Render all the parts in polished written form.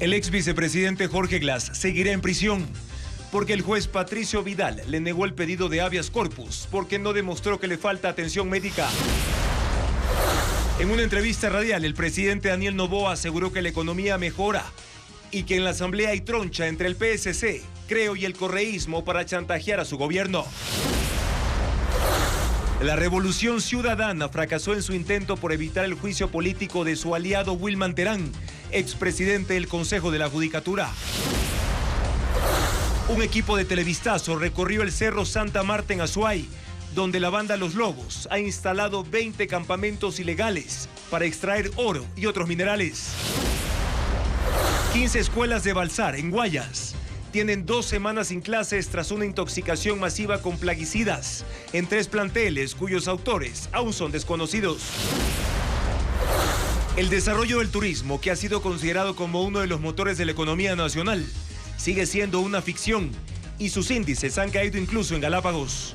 El ex vicepresidente Jorge Glass seguirá en prisión porque el juez Patricio Vidal le negó el pedido de habeas corpus porque no demostró que le falta atención médica. En una entrevista radial, el presidente Daniel Noboa aseguró que la economía mejora y que en la asamblea hay troncha entre el PSC, Creo y el correísmo para chantajear a su gobierno. La Revolución Ciudadana fracasó en su intento por evitar el juicio político de su aliado Wilman Terán, expresidente del Consejo de la Judicatura. Un equipo de Televistazo recorrió el Cerro Santa Marta en Azuay, donde la banda Los Lobos ha instalado 20 campamentos ilegales para extraer oro y otros minerales. 15 escuelas de Balsar, en Guayas, tienen 2 semanas sin clases tras una intoxicación masiva con plaguicidas en 3 planteles cuyos autores aún son desconocidos. El desarrollo del turismo, que ha sido considerado como uno de los motores de la economía nacional, sigue siendo una ficción y sus índices han caído incluso en Galápagos.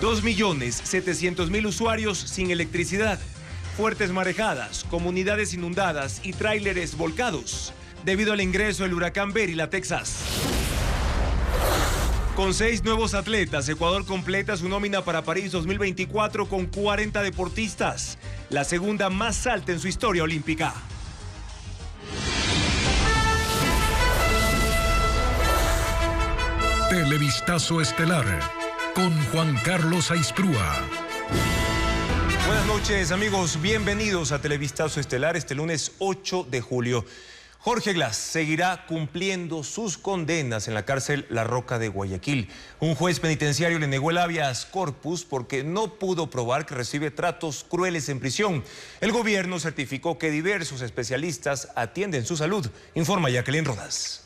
2.700.000 usuarios sin electricidad, fuertes marejadas, comunidades inundadas y tráileres volcados debido al ingreso del huracán Beryl a Texas. Con 6 nuevos atletas, Ecuador completa su nómina para París 2024 con 40 deportistas, la segunda más alta en su historia olímpica. Televistazo estelar con Juan Carlos Aisprúa. Buenas noches, amigos. Bienvenidos a Televistazo estelar este lunes 8 de julio. Jorge Glass seguirá cumpliendo sus condenas en la cárcel La Roca de Guayaquil. Un juez penitenciario le negó el habeas corpus porque no pudo probar que recibe tratos crueles en prisión. El gobierno certificó que diversos especialistas atienden su salud, informa Jacqueline Rodas.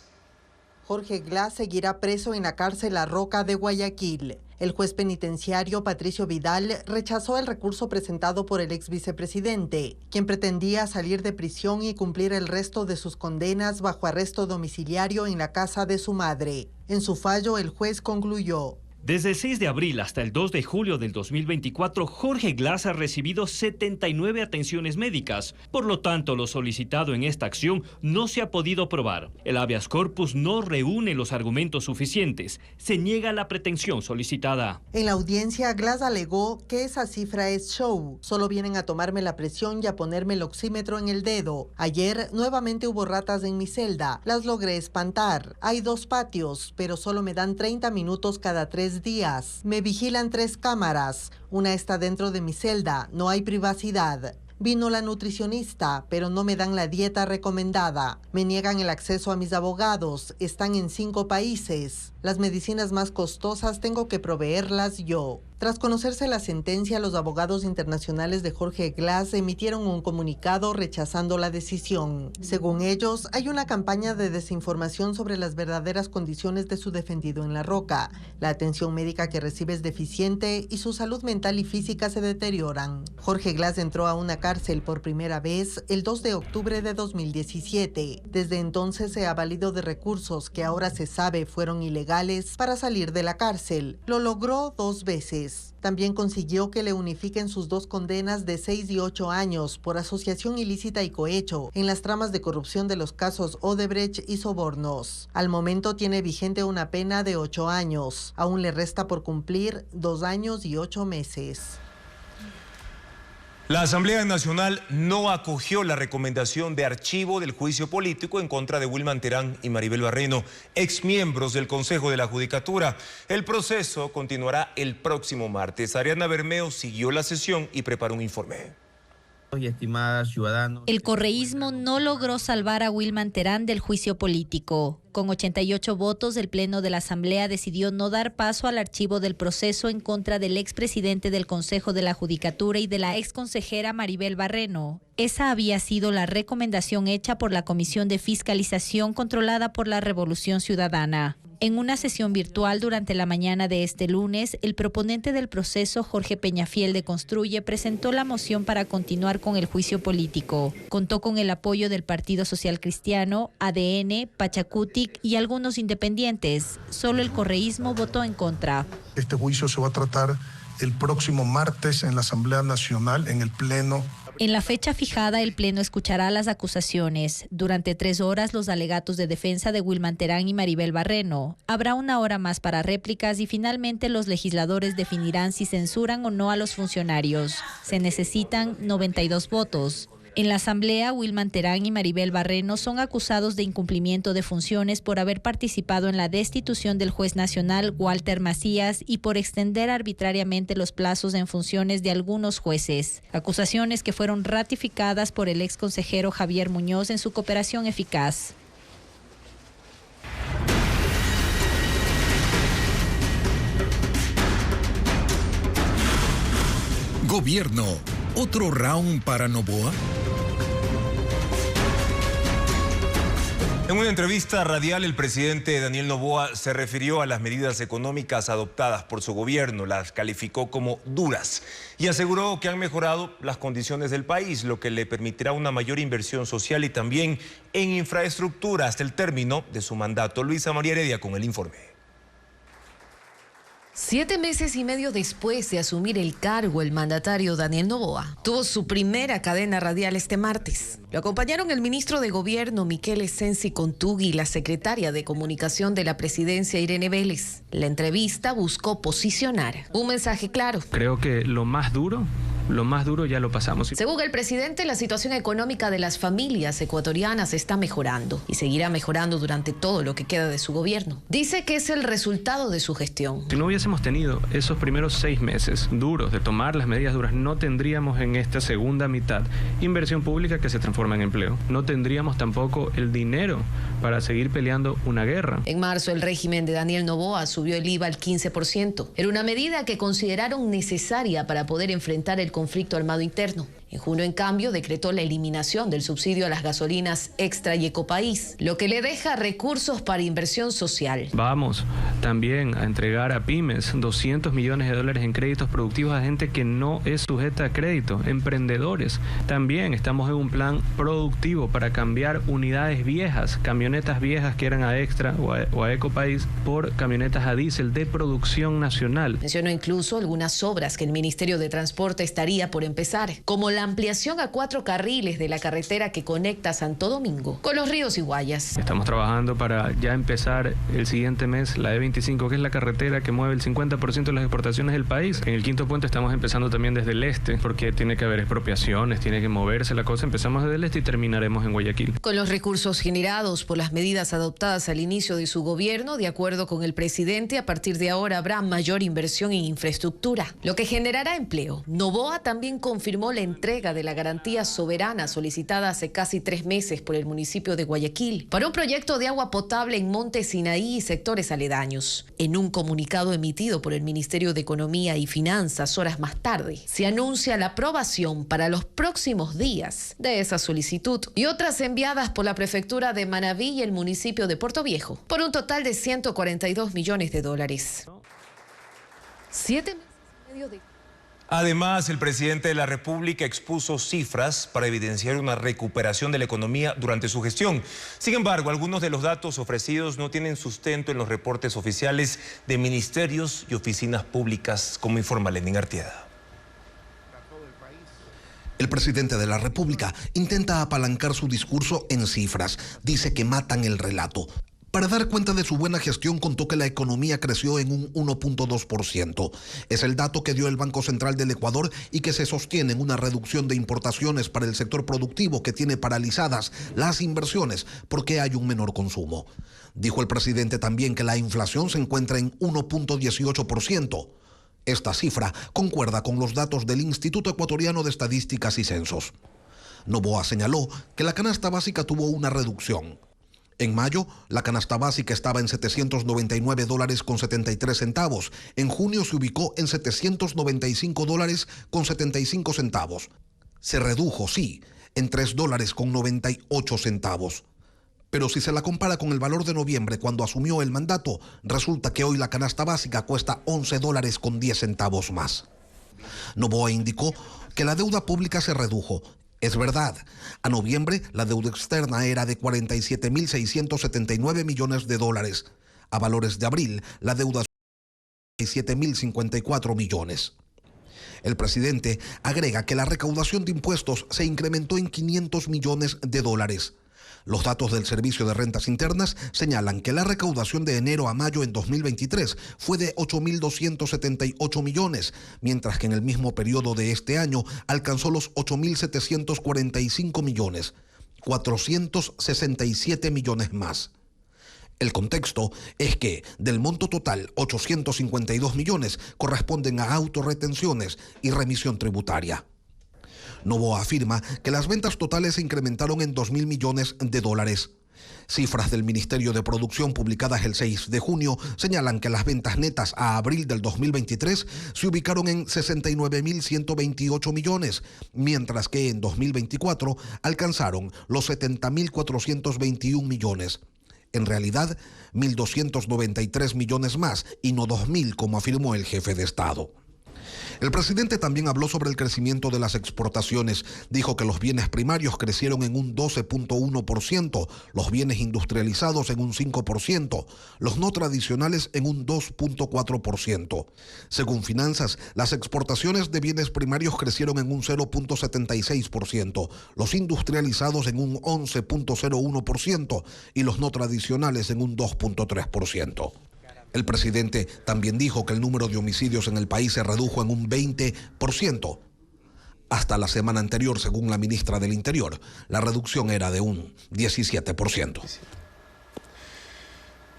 Jorge Glass seguirá preso en la cárcel La Roca de Guayaquil. El juez penitenciario Patricio Vidal rechazó el recurso presentado por el ex vicepresidente, quien pretendía salir de prisión y cumplir el resto de sus condenas bajo arresto domiciliario en la casa de su madre. En su fallo, el juez concluyó: desde el 6 de abril hasta el 2 de julio del 2024, Jorge Glass ha recibido 79 atenciones médicas. Por lo tanto, lo solicitado en esta acción no se ha podido probar. El habeas corpus no reúne los argumentos suficientes. Se niega la pretensión solicitada. En la audiencia, Glass alegó que esa cifra es show. Solo vienen a tomarme la presión y a ponerme el oxímetro en el dedo. Ayer, nuevamente hubo ratas en mi celda. Las logré espantar. Hay 2 patios, pero solo me dan 30 minutos cada 3 días. Me vigilan 3 cámaras. Una está dentro de mi celda. No hay privacidad. Vino la nutricionista, pero no me dan la dieta recomendada. Me niegan el acceso a mis abogados. Están en 5 países. Las medicinas más costosas tengo que proveerlas yo. Tras conocerse la sentencia, los abogados internacionales de Jorge Glass emitieron un comunicado rechazando la decisión. Según ellos, hay una campaña de desinformación sobre las verdaderas condiciones de su defendido en La Roca. La atención médica que recibe es deficiente y su salud mental y física se deterioran. Jorge Glass entró a una cárcel por primera vez el 2 de octubre de 2017. Desde entonces se ha valido de recursos que ahora se sabe fueron ilegales para salir de la cárcel. Lo logró 2 veces. También consiguió que le unifiquen sus 2 condenas de 6 y 8 años por asociación ilícita y cohecho en las tramas de corrupción de los casos Odebrecht y sobornos. Al momento tiene vigente una pena de 8 años. Aún le resta por cumplir 2 años y 8 meses. La Asamblea Nacional no acogió la recomendación de archivo del juicio político en contra de Wilman Terán y Maribel Barreno, exmiembros del Consejo de la Judicatura. El proceso continuará el próximo martes. Ariana Bermeo siguió la sesión y preparó un informe. Y estimadas ciudadanos, el correísmo no logró salvar a Wilman Terán del juicio político. Con 88 votos, el Pleno de la Asamblea decidió no dar paso al archivo del proceso en contra del expresidente del Consejo de la Judicatura y de la exconsejera Maribel Barreno. Esa había sido la recomendación hecha por la Comisión de Fiscalización controlada por la Revolución Ciudadana. En una sesión virtual durante la mañana de este lunes, el proponente del proceso, Jorge Peñafiel de Construye, presentó la moción para continuar con el juicio político. Contó con el apoyo del Partido Social Cristiano, ADN, Pachacutic y algunos independientes. Solo el correísmo votó en contra. Este juicio se va a tratar el próximo martes en la Asamblea Nacional, en el Pleno. En la fecha fijada, el Pleno escuchará las acusaciones. Durante 3 horas, los alegatos de defensa de Wilman Terán y Maribel Barreno. Habrá 1 hora más para réplicas y finalmente los legisladores definirán si censuran o no a los funcionarios. Se necesitan 92 votos. En la asamblea, Wilman Terán y Maribel Barreno son acusados de incumplimiento de funciones por haber participado en la destitución del juez nacional Walter Macías y por extender arbitrariamente los plazos en funciones de algunos jueces. Acusaciones que fueron ratificadas por el exconsejero Javier Muñoz en su cooperación eficaz. Gobierno. ¿Otro round para Noboa? En una entrevista radial, el presidente Daniel Noboa se refirió a las medidas económicas adoptadas por su gobierno, las calificó como duras y aseguró que han mejorado las condiciones del país, lo que le permitirá una mayor inversión social y también en infraestructura hasta el término de su mandato. Luisa María Heredia con el informe. 7 meses y medio después de asumir el cargo, el mandatario Daniel Noboa tuvo su primera cadena radial este martes. Lo acompañaron el ministro de Gobierno, Miquel Sensi Contugui, y la secretaria de Comunicación de la Presidencia, Irene Vélez. La entrevista buscó posicionar un mensaje claro. Creo que lo más duro ya lo pasamos. Según el presidente, la situación económica de las familias ecuatorianas está mejorando y seguirá mejorando durante todo lo que queda de su gobierno. Dice que es el resultado de su gestión. Si no hubiésemos tenido esos primeros 6 meses duros de tomar las medidas duras, no tendríamos en esta segunda mitad inversión pública que se transforma en empleo. No tendríamos tampoco el dinero para seguir peleando una guerra. En marzo, el régimen de Daniel Noboa subió el IVA al 15%. Era una medida que consideraron necesaria para poder enfrentar el conflicto armado interno. En junio, en cambio, decretó la eliminación del subsidio a las gasolinas Extra y Ecopaís, lo que le deja recursos para inversión social. Vamos también a entregar a pymes $200 millones en créditos productivos a gente que no es sujeta a crédito, emprendedores. También estamos en un plan productivo para cambiar unidades viejas, camionetas viejas que eran a Extra o a Ecopaís, por camionetas a diésel de producción nacional. Mencionó incluso algunas obras que el Ministerio de Transporte estaría por empezar, como la ampliación a 4 carriles de la carretera que conecta Santo Domingo con los ríos y Guayas. Estamos trabajando para ya empezar el siguiente mes la E25, que es la carretera que mueve el 50% de las exportaciones del país. En el 5.º puente estamos empezando también desde el este, porque tiene que haber expropiaciones, tiene que moverse la cosa. Empezamos desde el este y terminaremos en Guayaquil. Con los recursos generados por las medidas adoptadas al inicio de su gobierno, de acuerdo con el presidente, a partir de ahora habrá mayor inversión en infraestructura, lo que generará empleo. Noboa también confirmó la entrega de la garantía soberana solicitada hace casi 3 meses por el municipio de Guayaquil para un proyecto de agua potable en Monte Sinaí y sectores aledaños. En un comunicado emitido por el Ministerio de Economía y Finanzas horas más tarde, se anuncia la aprobación para los próximos días de esa solicitud y otras enviadas por la prefectura de Manabí y el municipio de Puerto Viejo por un total de $142 millones. 7 meses y medio de... Además, el presidente de la República expuso cifras para evidenciar una recuperación de la economía durante su gestión. Sin embargo, algunos de los datos ofrecidos no tienen sustento en los reportes oficiales de ministerios y oficinas públicas, como informa Lenín Artieda. El presidente de la República intenta apalancar su discurso en cifras. Dice que matan el relato. Para dar cuenta de su buena gestión, contó que la economía creció en un 1.2%. Es el dato que dio el Banco Central del Ecuador y que se sostiene en una reducción de importaciones para el sector productivo que tiene paralizadas las inversiones porque hay un menor consumo. Dijo el presidente también que la inflación se encuentra en 1.18%. Esta cifra concuerda con los datos del Instituto Ecuatoriano de Estadísticas y Censos. Noboa señaló que la canasta básica tuvo una reducción. En mayo, la canasta básica estaba en $799.73. En junio se ubicó en $795.75. Se redujo, sí, en $3.98. Pero si se la compara con el valor de noviembre, cuando asumió el mandato, resulta que hoy la canasta básica cuesta $11.10 más. Noboa indicó que la deuda pública se redujo. Es verdad, a noviembre la deuda externa era de $47.679 millones. A valores de abril, la deuda es de $47.054 millones. El presidente agrega que la recaudación de impuestos se incrementó en $500 millones. Los datos del Servicio de Rentas Internas señalan que la recaudación de enero a mayo en 2023 fue de 8.278 millones, mientras que en el mismo periodo de este año alcanzó los 8.745 millones, 467 millones más. El contexto es que del monto total, 852 millones corresponden a autorretenciones y remisión tributaria. Noboa afirma que las ventas totales se incrementaron en $2.000 millones. Cifras del Ministerio de Producción publicadas el 6 de junio señalan que las ventas netas a abril del 2023 se ubicaron en 69.128 millones, mientras que en 2024 alcanzaron los 70.421 millones. En realidad, 1.293 millones más y no 2.000, como afirmó el jefe de Estado. El presidente también habló sobre el crecimiento de las exportaciones. Dijo que los bienes primarios crecieron en un 12.1%, los bienes industrializados en un 5%, los no tradicionales en un 2.4%. Según Finanzas, las exportaciones de bienes primarios crecieron en un 0.76%, los industrializados en un 11.01% y los no tradicionales en un 2.3%. El presidente también dijo que el número de homicidios en el país se redujo en un 20%. Hasta la semana anterior, según la ministra del Interior, la reducción era de un 17%.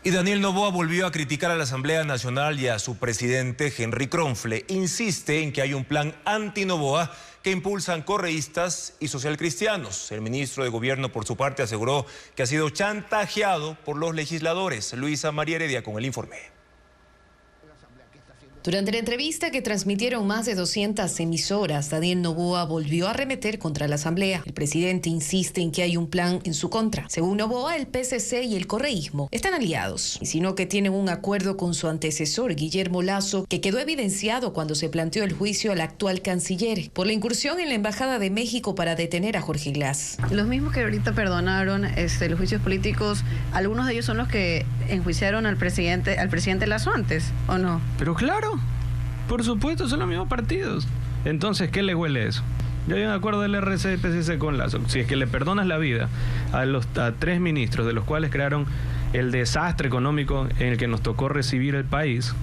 Y Daniel Noboa volvió a criticar a la Asamblea Nacional y a su presidente, Henry Kronfle. Insiste en que hay un plan anti-Noboa que impulsan correístas y socialcristianos. El ministro de Gobierno, por su parte, aseguró que ha sido chantajeado por los legisladores. Luisa María Heredia con el informe. Durante la entrevista que transmitieron más de 200 emisoras, Daniel Noboa volvió a arremeter contra la Asamblea. El presidente insiste en que hay un plan en su contra. Según Noboa, el PCC y el correísmo están aliados, y sino que tienen un acuerdo con su antecesor, Guillermo Lasso, que quedó evidenciado cuando se planteó el juicio al actual canciller por la incursión en la Embajada de México para detener a Jorge Glass. Los mismos que ahorita perdonaron los juicios políticos, algunos de ellos son los que enjuiciaron al presidente Lasso antes, ¿o no? Pero claro. Por supuesto, son los mismos partidos. Entonces, ¿qué le huele eso? Ya hay un acuerdo del RC y PCC con Lasso. Si es que le perdonas la vida a 3 ministros, de los cuales crearon el desastre económico en el que nos tocó recibir el país,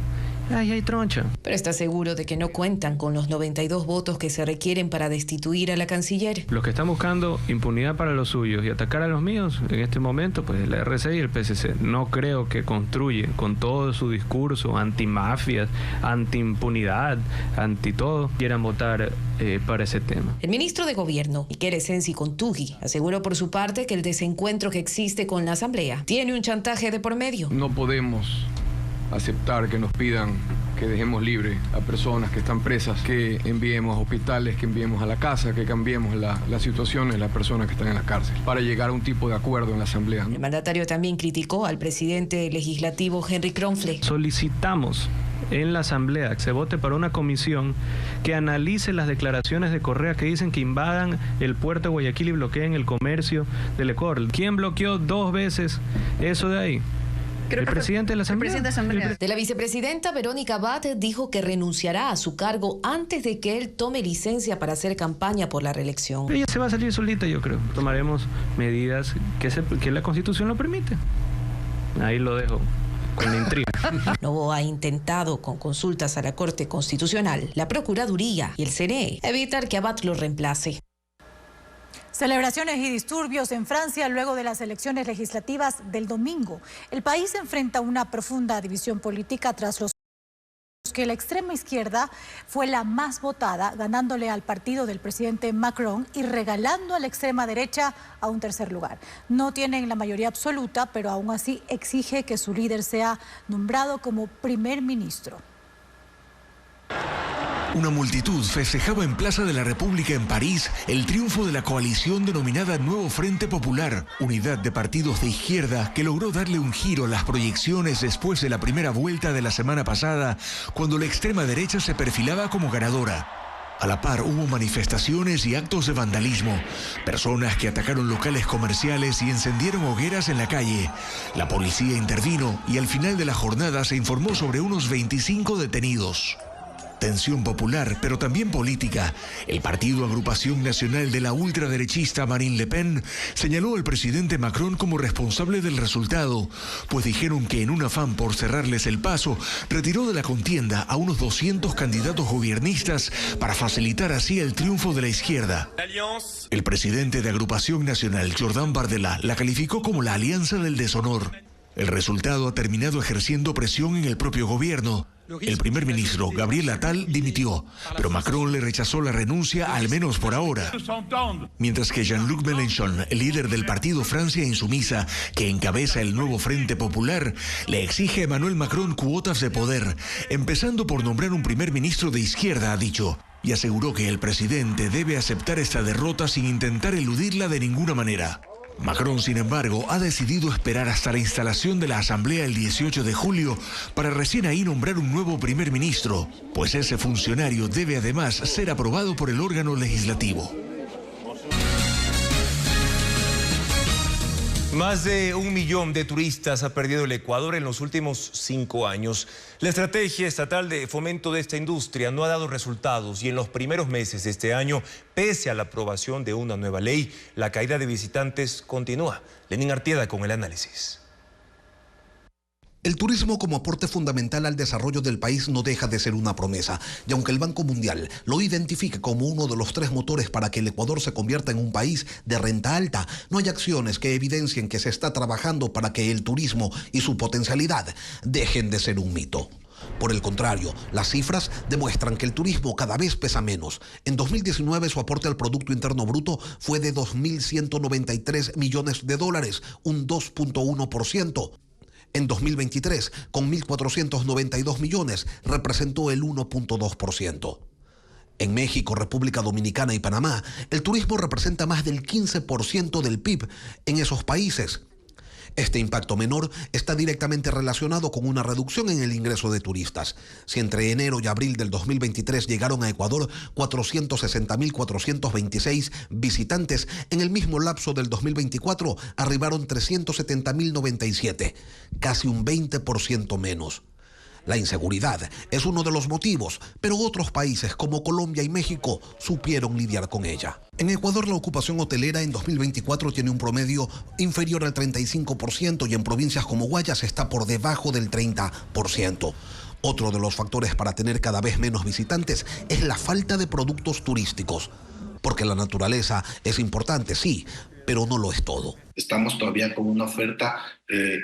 ahí hay troncha. Pero está seguro de que no cuentan con los 92 votos que se requieren para destituir a la canciller. Los que están buscando impunidad para los suyos y atacar a los míos, en este momento, pues el RC y el PCC. No creo que construyen con todo su discurso antimafias, antiimpunidad, anti todo, quieran votar para ese tema. El ministro de Gobierno, Iker Sensi Kontugui, aseguró por su parte que el desencuentro que existe con la Asamblea tiene un chantaje de por medio. No podemos aceptar que nos pidan que dejemos libre a personas que están presas, que enviemos a hospitales, que enviemos a la casa, que cambiemos la situación de las personas que están en la cárcel, para llegar a un tipo de acuerdo en la Asamblea. El mandatario también criticó al presidente legislativo Henry Kronfle. Solicitamos en la Asamblea que se vote para una comisión que analice las declaraciones de Correa que dicen que invadan el puerto de Guayaquil y bloqueen el comercio del Ecuador. ¿Quién bloqueó 2 veces eso de ahí? El presidente de la Asamblea. De la vicepresidenta Verónica Abad dijo que renunciará a su cargo antes de que él tome licencia para hacer campaña por la reelección. Ella se va a salir solita, yo creo. Tomaremos medidas que la Constitución lo permite. Ahí lo dejo con la intriga. Noboa ha intentado, con consultas a la Corte Constitucional, la Procuraduría y el CNE, evitar que Abad lo reemplace. Celebraciones y disturbios en Francia luego de las elecciones legislativas del domingo. El país enfrenta una profunda división política tras los que la extrema izquierda fue la más votada, ganándole al partido del presidente Macron y regalando a la extrema derecha a un tercer lugar. No tienen la mayoría absoluta, pero aún así exige que su líder sea nombrado como primer ministro. Una multitud festejaba en Plaza de la República en París el triunfo de la coalición denominada Nuevo Frente Popular, unidad de partidos de izquierda que logró darle un giro a las proyecciones después de la primera vuelta de la semana pasada, cuando la extrema derecha se perfilaba como ganadora. A la par hubo manifestaciones y actos de vandalismo, personas que atacaron locales comerciales y encendieron hogueras en la calle. La policía intervino y al final de la jornada se informó sobre unos 25 detenidos. Tensión popular, pero también política. El partido Agrupación Nacional de la ultraderechista Marine Le Pen señaló al presidente Macron como responsable del resultado, pues dijeron que en un afán por cerrarles el paso, retiró de la contienda a unos 200 candidatos gobiernistas para facilitar así el triunfo de la izquierda. El presidente de Agrupación Nacional, Jordan Bardella, la calificó como la alianza del deshonor. El resultado ha terminado ejerciendo presión en el propio gobierno. El primer ministro, Gabriel Attal, dimitió, pero Macron le rechazó la renuncia, al menos por ahora. Mientras que Jean-Luc Mélenchon, el líder del partido Francia Insumisa, que encabeza el nuevo Frente Popular, le exige a Emmanuel Macron cuotas de poder, empezando por nombrar un primer ministro de izquierda, ha dicho, y aseguró que el presidente debe aceptar esta derrota sin intentar eludirla de ninguna manera. Macron, sin embargo, ha decidido esperar hasta la instalación de la Asamblea el 18 de julio para recién ahí nombrar un nuevo primer ministro, pues ese funcionario debe además ser aprobado por el órgano legislativo. Más de 1 millón de turistas ha perdido el Ecuador en los últimos 5 años. La estrategia estatal de fomento de esta industria no ha dado resultados y en los primeros meses de este año, pese a la aprobación de una nueva ley, la caída de visitantes continúa. Lenín Artieda con el análisis. El turismo como aporte fundamental al desarrollo del país no deja de ser una promesa, y aunque el Banco Mundial lo identifica como uno de los 3 motores para que el Ecuador se convierta en un país de renta alta, no hay acciones que evidencien que se está trabajando para que el turismo y su potencialidad dejen de ser un mito. Por el contrario, las cifras demuestran que el turismo cada vez pesa menos. En 2019 su aporte al Producto Interno Bruto fue de $2.193 millones, un 2.1%. En 2023, con 1.492 millones, representó el 1.2%. En México, República Dominicana y Panamá, el turismo representa más del 15% del PIB en esos países. Este impacto menor está directamente relacionado con una reducción en el ingreso de turistas. Si entre enero y abril del 2023 llegaron a Ecuador 460.426 visitantes, en el mismo lapso del 2024 arribaron 370.097, casi un 20% menos. La inseguridad es uno de los motivos, pero otros países como Colombia y México supieron lidiar con ella. En Ecuador la ocupación hotelera en 2024 tiene un promedio inferior al 35% y en provincias como Guayas está por debajo del 30%. Otro de los factores para tener cada vez menos visitantes es la falta de productos turísticos. Porque la naturaleza es importante, sí, pero no lo es todo. Estamos todavía con una oferta,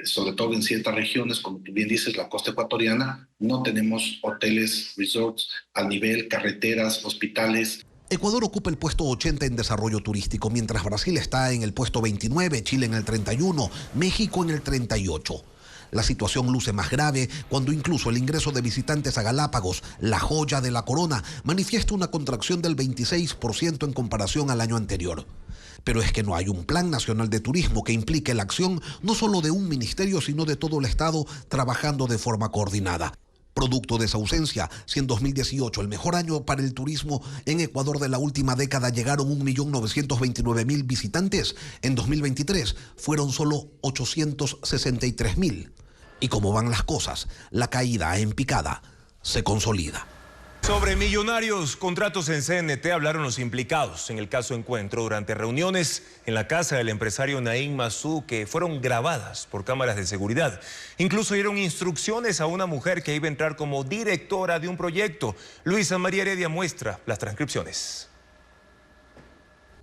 sobre todo en ciertas regiones, como tú bien dices, la costa ecuatoriana, no tenemos hoteles, resorts al nivel, carreteras, hospitales. Ecuador ocupa el puesto 80 en desarrollo turístico, mientras Brasil está en el puesto 29, Chile en el 31, México en el 38. La situación luce más grave cuando incluso el ingreso de visitantes a Galápagos, la joya de la corona, manifiesta una contracción del 26% en comparación al año anterior. Pero es que no hay un plan nacional de turismo que implique la acción no solo de un ministerio, sino de todo el Estado trabajando de forma coordinada. Producto de esa ausencia, si en 2018, el mejor año para el turismo en Ecuador de la última década, llegaron 1.929.000 visitantes, en 2023 fueron solo 863.000. Y como van las cosas, la caída en picada se consolida. Sobre millonarios contratos en CNT hablaron los implicados en el caso Encuentro durante reuniones en la casa del empresario Naim Massou que fueron grabadas por cámaras de seguridad. Incluso dieron instrucciones a una mujer que iba a entrar como directora de un proyecto. Luisa María Heredia muestra las transcripciones.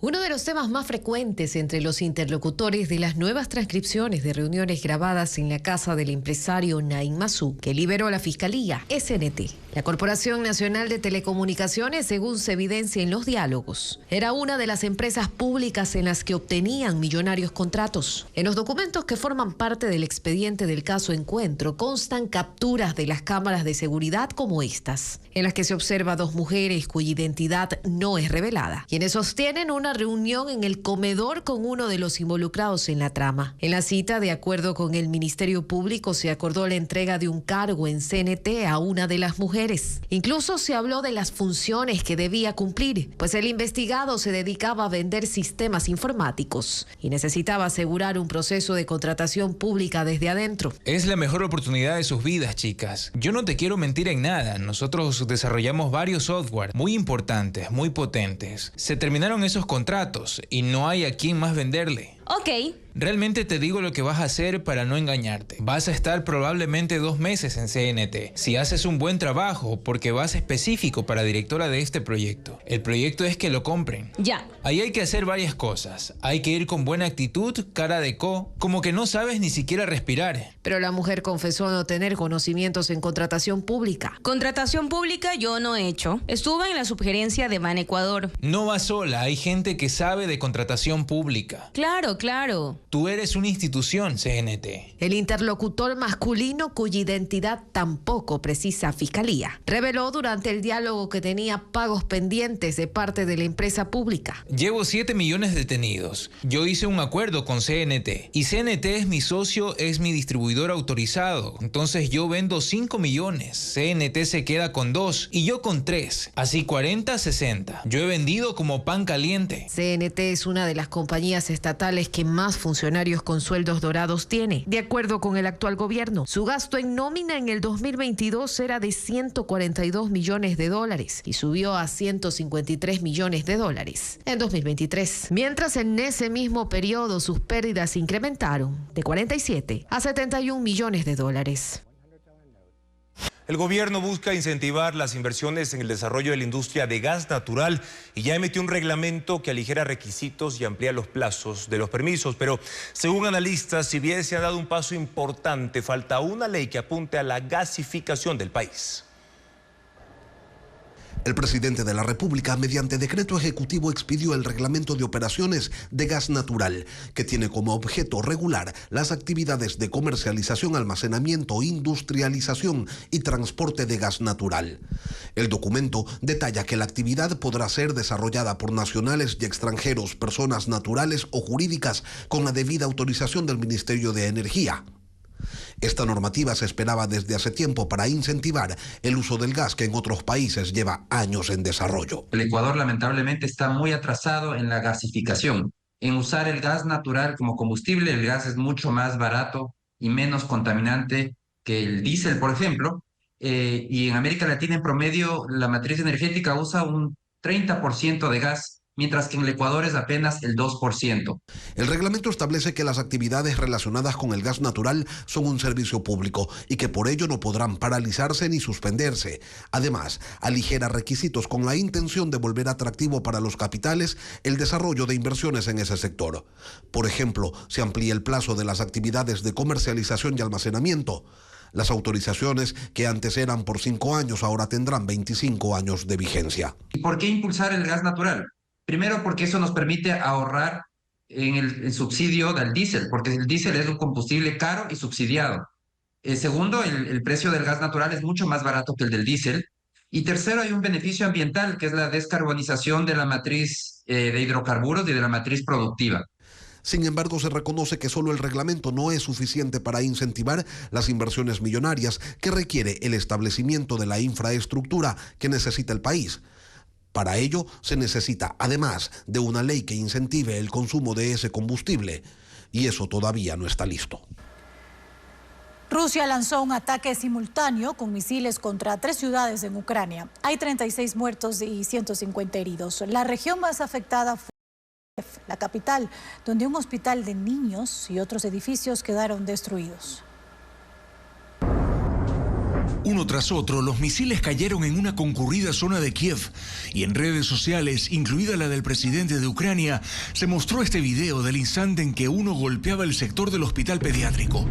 Uno de los temas más frecuentes entre los interlocutores de las nuevas transcripciones de reuniones grabadas en la casa del empresario Naim Massou, que liberó la Fiscalía, es CNT. La Corporación Nacional de Telecomunicaciones, según se evidencia en los diálogos, era una de las empresas públicas en las que obtenían millonarios contratos. En los documentos que forman parte del expediente del caso Encuentro constan capturas de las cámaras de seguridad como estas, en las que se observa 2 mujeres cuya identidad no es revelada, quienes sostienen una una reunión en el comedor con uno de los involucrados en la trama. En la cita, de acuerdo con el Ministerio Público, se acordó la entrega de un cargo en CNT a una de las mujeres. Incluso se habló de las funciones que debía cumplir, pues el investigado se dedicaba a vender sistemas informáticos y necesitaba asegurar un proceso de contratación pública desde adentro. Es la mejor oportunidad de sus vidas, chicas. Yo no te quiero mentir en nada. Nosotros desarrollamos varios software muy importantes, muy potentes. Se terminaron esos contratos y no hay a quién más venderle. Ok. Realmente te digo lo que vas a hacer para no engañarte. Vas a estar probablemente 2 meses en CNT. Si haces un buen trabajo, porque vas específico para directora de este proyecto. El proyecto es que lo compren. Ya. Ahí hay que hacer varias cosas. Hay que ir con buena actitud, cara de como que no sabes ni siquiera respirar. Pero la mujer confesó no tener conocimientos en contratación pública. Contratación pública yo no he hecho. Estuve en la subgerencia de Ban Ecuador. No vas sola, hay gente que sabe de contratación pública. Claro, claro. Tú eres una institución, CNT. El interlocutor masculino, cuya identidad tampoco precisa Fiscalía, reveló durante el diálogo que tenía pagos pendientes de parte de la empresa pública. Llevo 7 millones detenidos. Yo hice un acuerdo con CNT. Y CNT es mi socio, es mi distribuidor autorizado. Entonces yo vendo 5 millones. CNT se queda con 2 y yo con 3. Así 40, 60. Yo he vendido como pan caliente. CNT es una de las compañías estatales que más funcionarios con sueldos dorados tiene. De acuerdo con el actual gobierno, su gasto en nómina en el 2022 era de $142 millones y subió a $153 millones en 2023. Mientras en ese mismo periodo sus pérdidas incrementaron de 47 a $71 millones. El gobierno busca incentivar las inversiones en el desarrollo de la industria de gas natural y ya emitió un reglamento que aligera requisitos y amplía los plazos de los permisos. Pero según analistas, si bien se ha dado un paso importante, falta una ley que apunte a la gasificación del país. El presidente de la República, mediante decreto ejecutivo, expidió el reglamento de operaciones de gas natural, que tiene como objeto regular las actividades de comercialización, almacenamiento, industrialización y transporte de gas natural. El documento detalla que la actividad podrá ser desarrollada por nacionales y extranjeros, personas naturales o jurídicas, con la debida autorización del Ministerio de Energía. Esta normativa se esperaba desde hace tiempo para incentivar el uso del gas, que en otros países lleva años en desarrollo. El Ecuador lamentablemente está muy atrasado en la gasificación, en usar el gas natural como combustible. El gas es mucho más barato y menos contaminante que el diésel, por ejemplo, y en América Latina en promedio la matriz energética usa un 30% de gas, mientras que en el Ecuador es apenas el 2%. El reglamento establece que las actividades relacionadas con el gas natural son un servicio público y que por ello no podrán paralizarse ni suspenderse. Además, aligera requisitos con la intención de volver atractivo para los capitales el desarrollo de inversiones en ese sector. Por ejemplo, se amplía el plazo de las actividades de comercialización y almacenamiento. Las autorizaciones, que antes eran por 5 años, ahora tendrán 25 años de vigencia. ¿Y por qué impulsar el gas natural? Primero, porque eso nos permite ahorrar en el subsidio del diésel, porque el diésel es un combustible caro y subsidiado. Segundo, el precio del gas natural es mucho más barato que el del diésel. Y tercero, hay un beneficio ambiental, que es la descarbonización de la matriz de hidrocarburos y de la matriz productiva. Sin embargo, se reconoce que solo el reglamento no es suficiente para incentivar las inversiones millonarias que requiere el establecimiento de la infraestructura que necesita el país. Para ello, se necesita, además de una ley que incentive el consumo de ese combustible, y eso todavía no está listo. Rusia lanzó un ataque simultáneo con misiles contra 3 ciudades en Ucrania. Hay 36 muertos y 150 heridos. La región más afectada fue la capital, donde un hospital de niños y otros edificios quedaron destruidos. Uno tras otro, los misiles cayeron en una concurrida zona de Kiev y en redes sociales, incluida la del presidente de Ucrania, se mostró este video del instante en que uno golpeaba el sector del hospital pediátrico.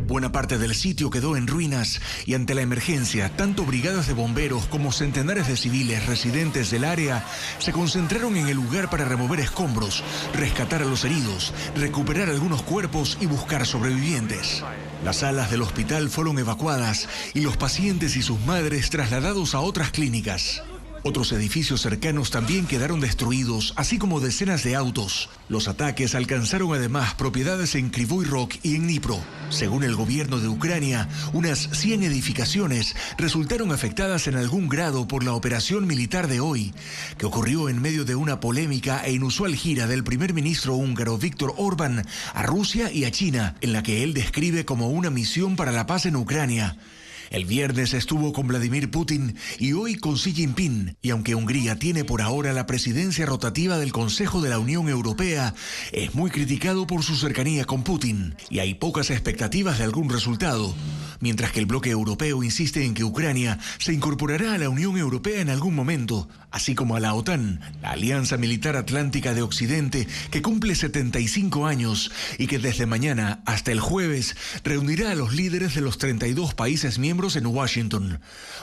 Buena parte del sitio quedó en ruinas y ante la emergencia, tanto brigadas de bomberos como centenares de civiles residentes del área se concentraron en el lugar para remover escombros, rescatar a los heridos, recuperar algunos cuerpos y buscar sobrevivientes. Las salas del hospital fueron evacuadas y los pacientes y sus madres trasladados a otras clínicas. Otros edificios cercanos también quedaron destruidos, así como decenas de autos. Los ataques alcanzaron además propiedades en Kryvyi Rog y en Dnipro. Según el gobierno de Ucrania, unas 100 edificaciones resultaron afectadas en algún grado por la operación militar de hoy, que ocurrió en medio de una polémica e inusual gira del primer ministro húngaro Viktor Orbán a Rusia y a China, en la que él describe como una misión para la paz en Ucrania. El viernes estuvo con Vladimir Putin y hoy con Xi Jinping, y aunque Hungría tiene por ahora la presidencia rotativa del Consejo de la Unión Europea, es muy criticado por su cercanía con Putin y hay pocas expectativas de algún resultado, mientras que el bloque europeo insiste en que Ucrania se incorporará a la Unión Europea en algún momento, así como a la OTAN, la Alianza Militar Atlántica de Occidente, que cumple 75 años y que desde mañana hasta el jueves reunirá a los líderes de los 32 países miembros en Washington.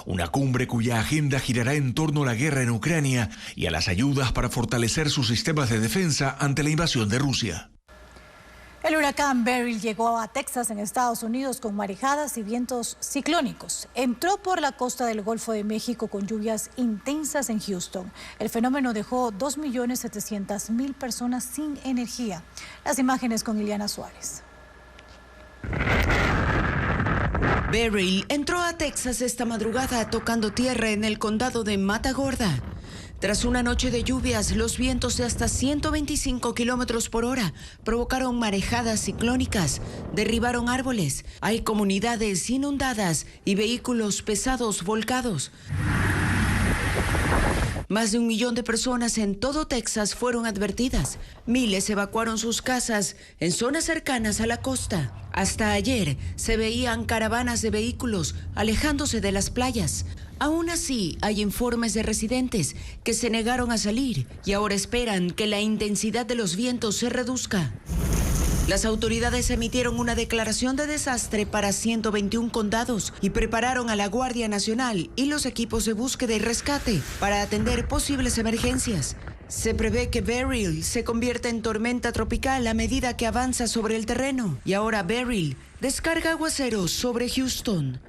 Una cumbre cuya agenda girará en torno a la guerra en Ucrania y a las ayudas para fortalecer sus sistemas de defensa ante la invasión de Rusia. El huracán Beryl llegó a Texas, en Estados Unidos, con marejadas y vientos ciclónicos. Entró por la costa del Golfo de México con lluvias intensas en Houston. El fenómeno dejó 2.700.000 personas sin energía. Las imágenes con Ileana Suárez. Beryl entró a Texas esta madrugada tocando tierra en el condado de Matagorda. Tras una noche de lluvias, los vientos de hasta 125 kilómetros por hora provocaron marejadas ciclónicas, derribaron árboles, hay comunidades inundadas y vehículos pesados volcados. Más de 1 millón de personas en todo Texas fueron advertidas. Miles evacuaron sus casas en zonas cercanas a la costa. Hasta ayer se veían caravanas de vehículos alejándose de las playas. Aún así, hay informes de residentes que se negaron a salir y ahora esperan que la intensidad de los vientos se reduzca. Las autoridades emitieron una declaración de desastre para 121 condados y prepararon a la Guardia Nacional y los equipos de búsqueda y rescate para atender posibles emergencias. Se prevé que Beryl se convierta en tormenta tropical a medida que avanza sobre el terreno y ahora Beryl descarga aguaceros sobre Houston.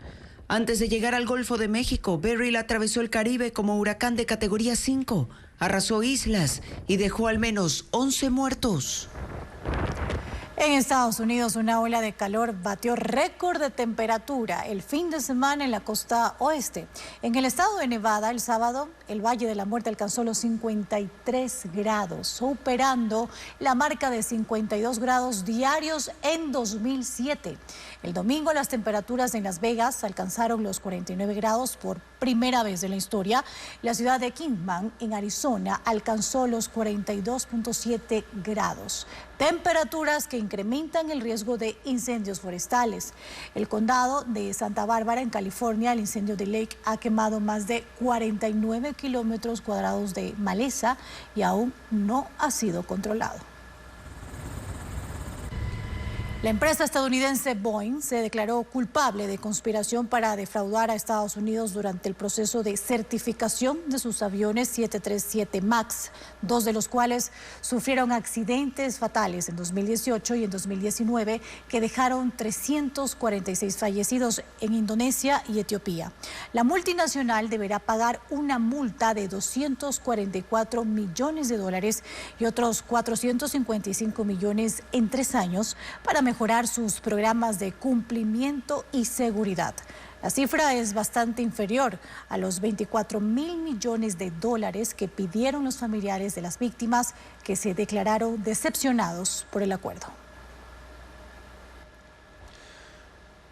Antes de llegar al Golfo de México, Beryl atravesó el Caribe como huracán de categoría 5, arrasó islas y dejó al menos 11 muertos. En Estados Unidos, una ola de calor batió récord de temperatura el fin de semana en la costa oeste. En el estado de Nevada, el sábado, el Valle de la Muerte alcanzó los 53 grados, superando la marca de 52 grados diarios en 2007. El domingo, las temperaturas en Las Vegas alcanzaron los 49 grados por primera vez en la historia. La ciudad de Kingman, en Arizona, alcanzó los 42.7 grados. Temperaturas que incrementan el riesgo de incendios forestales. El condado de Santa Bárbara, en California, el incendio de Lake ha quemado más de 49 kilómetros cuadrados de maleza y aún no ha sido controlado. La empresa estadounidense Boeing se declaró culpable de conspiración para defraudar a Estados Unidos durante el proceso de certificación de sus aviones 737 MAX, 2 de los cuales sufrieron accidentes fatales en 2018 y en 2019 que dejaron 346 fallecidos en Indonesia y Etiopía. La multinacional deberá pagar una multa de $244 millones y otros 455 millones en 3 años para mejorar sus programas de cumplimiento y seguridad. La cifra es bastante inferior a los $24.000 millones que pidieron los familiares de las víctimas, que se declararon decepcionados por el acuerdo.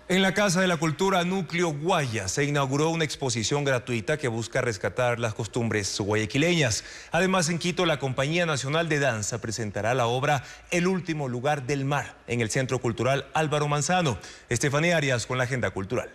En la Casa de la Cultura Núcleo Guayas se inauguró una exposición gratuita que busca rescatar las costumbres guayaquileñas. Además, en Quito, la Compañía Nacional de Danza presentará la obra El último lugar del mar en el Centro Cultural Álvaro Manzano. Estefanía Arias con la agenda cultural.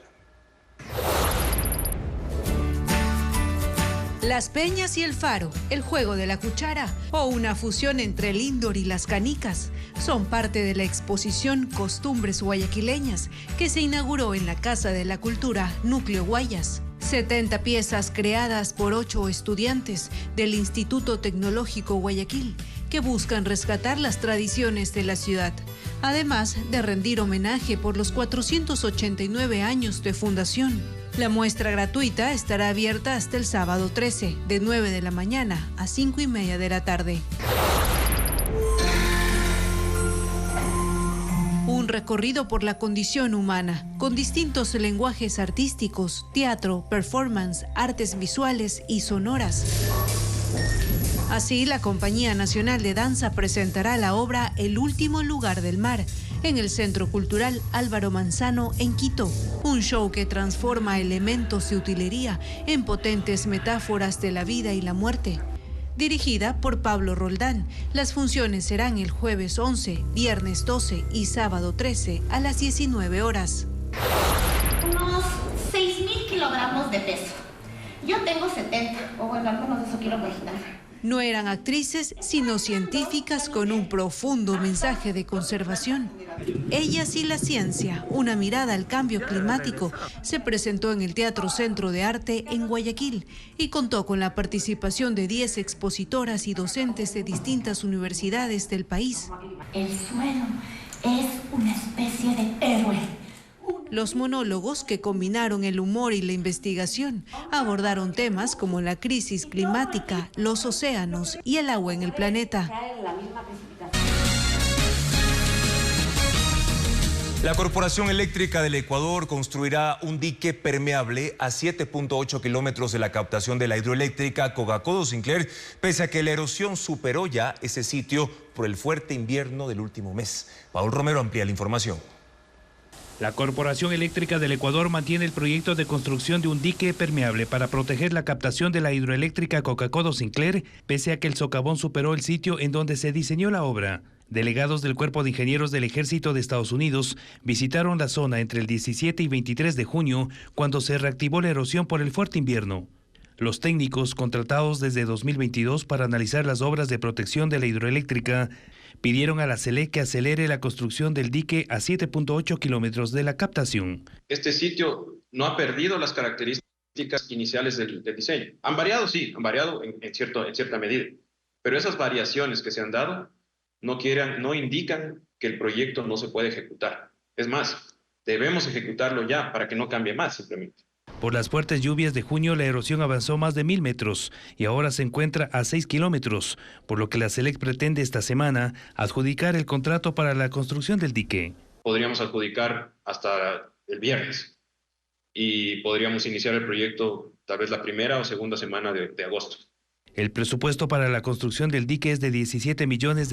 Las peñas y el faro, el juego de la cuchara o una fusión entre el indoor y las canicas son parte de la exposición Costumbres Guayaquileñas que se inauguró en la Casa de la Cultura Núcleo Guayas. 70 piezas creadas por 8 estudiantes del Instituto Tecnológico Guayaquil que buscan rescatar las tradiciones de la ciudad, además de rendir homenaje por los 489 años de fundación. La muestra gratuita estará abierta hasta el sábado 13, de 9 de la mañana a 5:30 de la tarde. Un recorrido por la condición humana, con distintos lenguajes artísticos, teatro, performance, artes visuales y sonoras. Así, la Compañía Nacional de Danza presentará la obra El último lugar del mar en el Centro Cultural Álvaro Manzano en Quito. Un show que transforma elementos de utilería en potentes metáforas de la vida y la muerte. Dirigida por Pablo Roldán, las funciones serán el jueves 11, viernes 12 y sábado 13 a las 19 horas. Unos 6.000 kilogramos de peso. Yo tengo 70, o bueno, al menos eso quiero imaginar. No eran actrices, sino científicas con un profundo mensaje de conservación. Ellas y la ciencia, una mirada al cambio climático, se presentó en el Teatro Centro de Arte en Guayaquil y contó con la participación de 10 expositoras y docentes de distintas universidades del país. El suelo es una especie de héroe. Los monólogos, que combinaron el humor y la investigación, abordaron temas como la crisis climática, los océanos y el agua en el planeta. La Corporación Eléctrica del Ecuador construirá un dique permeable a 7.8 kilómetros de la captación de la hidroeléctrica Coca-Codo-Sinclair, pese a que la erosión superó ya ese sitio por el fuerte invierno del último mes. Paul Romero amplía la información. La Corporación Eléctrica del Ecuador mantiene el proyecto de construcción de un dique permeable para proteger la captación de la hidroeléctrica Coca-Codo-Sinclair, pese a que el socavón superó el sitio en donde se diseñó la obra. Delegados del Cuerpo de Ingenieros del Ejército de Estados Unidos visitaron la zona entre el 17 y 23 de junio, cuando se reactivó la erosión por el fuerte invierno. Los técnicos, contratados desde 2022 para analizar las obras de protección de la hidroeléctrica, pidieron a la SELEC que acelere la construcción del dique a 7.8 kilómetros de la captación. Este sitio no ha perdido las características iniciales del diseño. Han variado, sí, han variado en cierta medida, pero esas variaciones que se han dado no indican que el proyecto no se puede ejecutar. Es más, debemos ejecutarlo ya para que no cambie más simplemente. Por las fuertes lluvias de junio, la erosión avanzó más de 1.000 metros y ahora se encuentra a 6 kilómetros, por lo que la SELEC pretende esta semana adjudicar el contrato para la construcción del dique. Podríamos adjudicar hasta el viernes y podríamos iniciar el proyecto tal vez la primera o segunda semana de agosto. El presupuesto para la construcción del dique es de $17 millones.